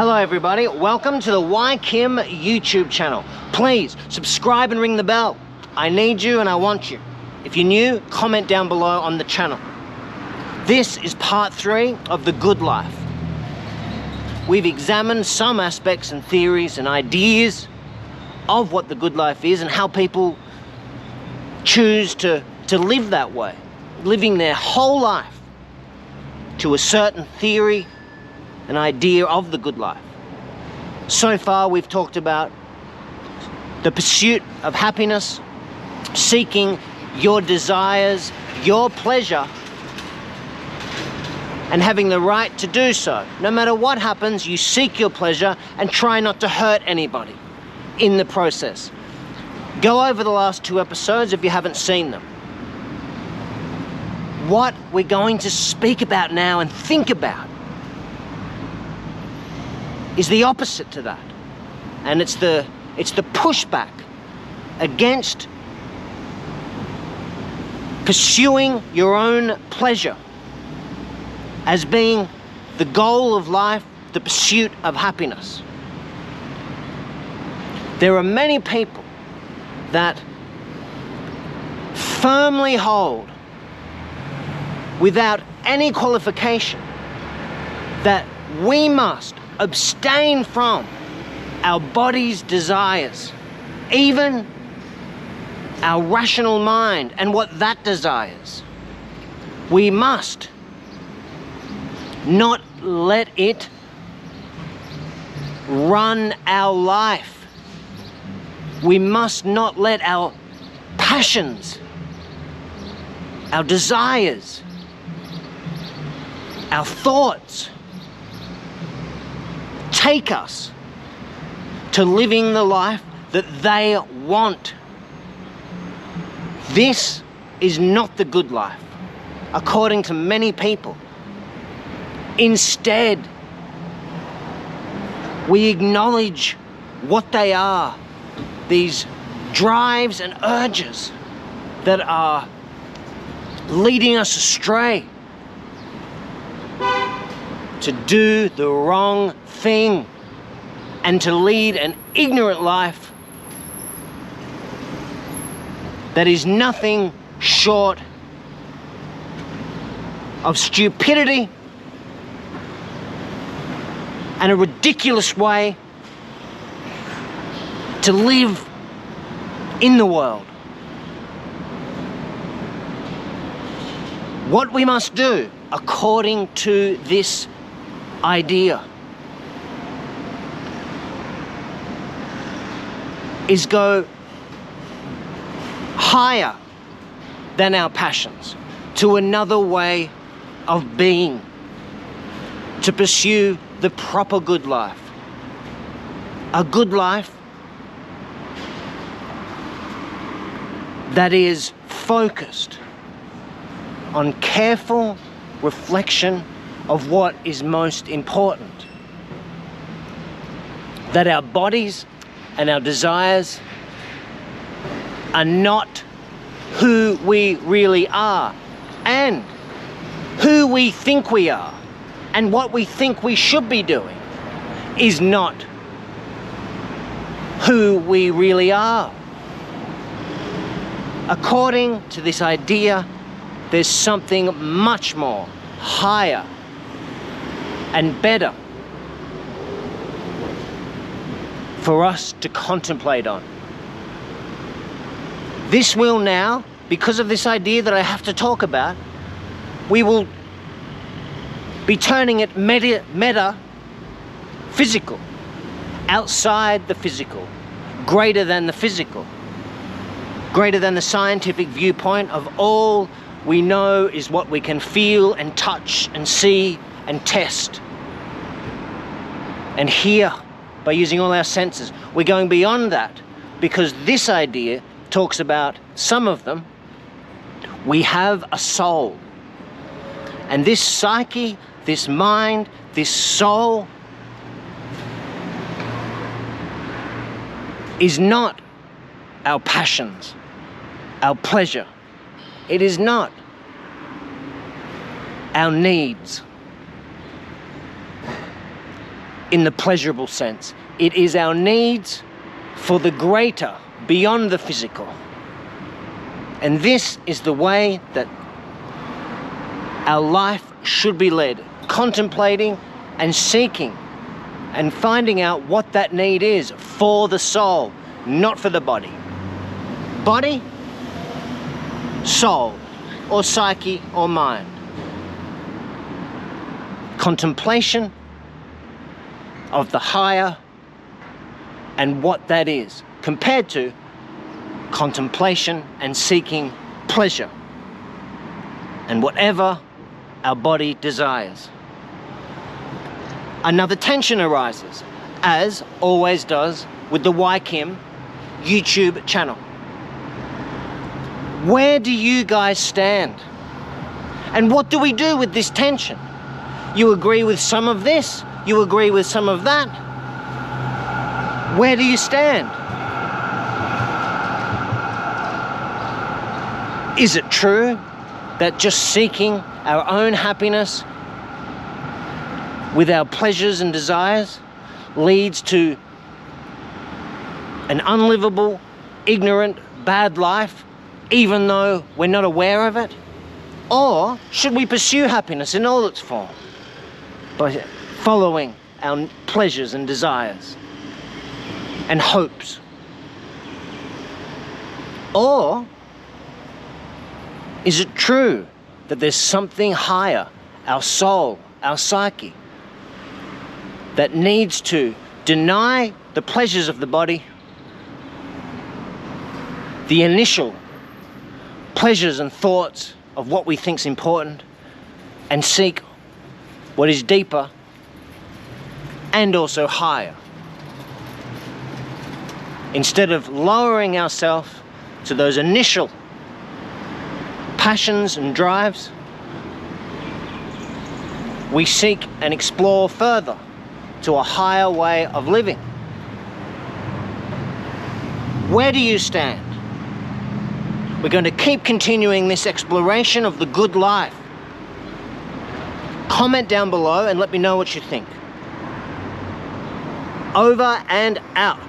Hello everybody, welcome to the Ykim YouTube channel. Please subscribe and ring the bell. I need you and I want you. If you're new, comment down below on the channel. This is part 3 of the Good Life. We've examined some aspects and theories and ideas of what the good life is and how people choose to live that way, living their whole life to a certain theory, an idea of the good life. So far we've talked about the pursuit of happiness, seeking your desires, your pleasure, and having the right to do so. No matter what happens, you seek your pleasure and try not to hurt anybody in the process. Go over the last 2 episodes if you haven't seen them. What we're going to speak about now and think about is the opposite to that. And it's the pushback against pursuing your own pleasure as being the goal of life, the pursuit of happiness. There are many people that firmly hold, without any qualification, that we must abstain from our body's desires, even our rational mind and what that desires. We must not let it run our life. We must not let our passions, our desires, our thoughts take us to living the life that they want. This is not the good life, according to many people. Instead, we acknowledge what they are, these drives and urges that are leading us astray, to do the wrong thing and to lead an ignorant life that is nothing short of stupidity and a ridiculous way to live in the world. What we must do, according to this idea, is go higher than our passions to another way of being, to pursue the proper good life. A good life that is focused on careful reflection of what is most important. That our bodies and our desires are not who we really are, and who we think we are and what we think we should be doing is not who we really are. According to this idea, there's something much more higher and better for us to contemplate on. This will now, because of this idea that I have to talk about, we will be turning it meta physical, outside the physical, greater than the physical, greater than the scientific viewpoint of all we know is what we can feel and touch and see and test and hear by using all our senses. We're going beyond that because this idea talks about, some of them, we have a soul. And this psyche, this mind, this soul is not our passions, our pleasure. It is not our needs. in the pleasurable sense. It is our needs for the greater, beyond the physical. And this is the way that our life should be led, contemplating and seeking and finding out what that need is for the soul, not for the body. Body, soul, or psyche, or mind. Contemplation of the higher and what that is, compared to contemplation and seeking pleasure and whatever our body desires. Another tension arises, as always does with the Ykim YouTube channel. Where do you guys stand? And what do we do with this tension? You agree with some of this, you agree with some of that. Where do you stand? Is it true that just seeking our own happiness with our pleasures and desires leads to an unlivable, ignorant, bad life, even though we're not aware of it? Or should we pursue happiness in all its form by following our pleasures and desires and hopes? Or is it true that there's something higher, our soul, our psyche, that needs to deny the pleasures of the body, the initial pleasures and thoughts of what we think is important, and seek what is deeper and also higher? Instead of lowering ourselves to those initial passions and drives, we seek and explore further to a higher way of living. Where do you stand? We're going to keep continuing this exploration of the good life. Comment down below and let me know what you think. Over and out.